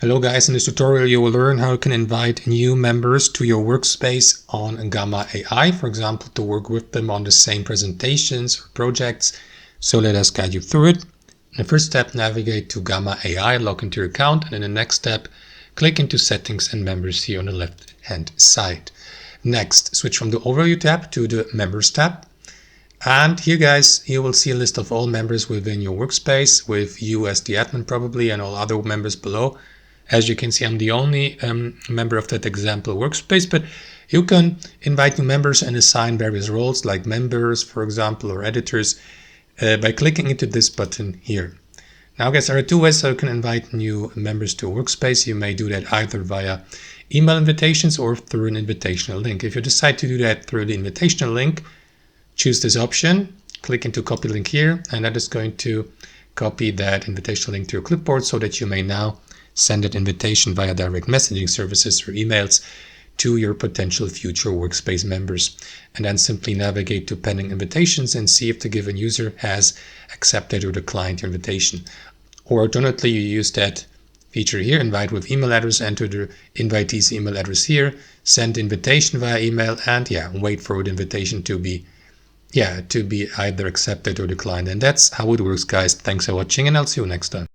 Hello guys, in this tutorial you will learn how you can invite new members to your workspace on Gamma AI, for example, to work with them on the same presentations or projects. So let us guide you through it. In the first step, navigate to Gamma AI, log into your account, and in the next step, click into Settings and Members here on the left hand side. Next, switch from the Overview tab to the Members tab. And here guys, you will see a list of all members within your workspace with you as the admin probably and all other members below. As you can see, I'm the only member of that example workspace, but you can invite new members and assign various roles like members, for example, or editors by clicking into this button here. Now guys, there are two ways how you can invite new members to a workspace. You may do that either via email invitations or through an invitational link. If you decide to do that through the invitational link, choose this option, click into copy link here, and that is going to copy that invitational link to your clipboard so that you may now send an invitation via direct messaging services or emails to your potential future workspace members, and then simply navigate to pending invitations and see if the given user has accepted or declined your invitation. Or alternatively, you use that feature here, invite with email address, enter the invitee's email address here, send invitation via email, and wait for the invitation to be either accepted or declined. And that's how it works, guys. Thanks for watching, and I'll see you next time.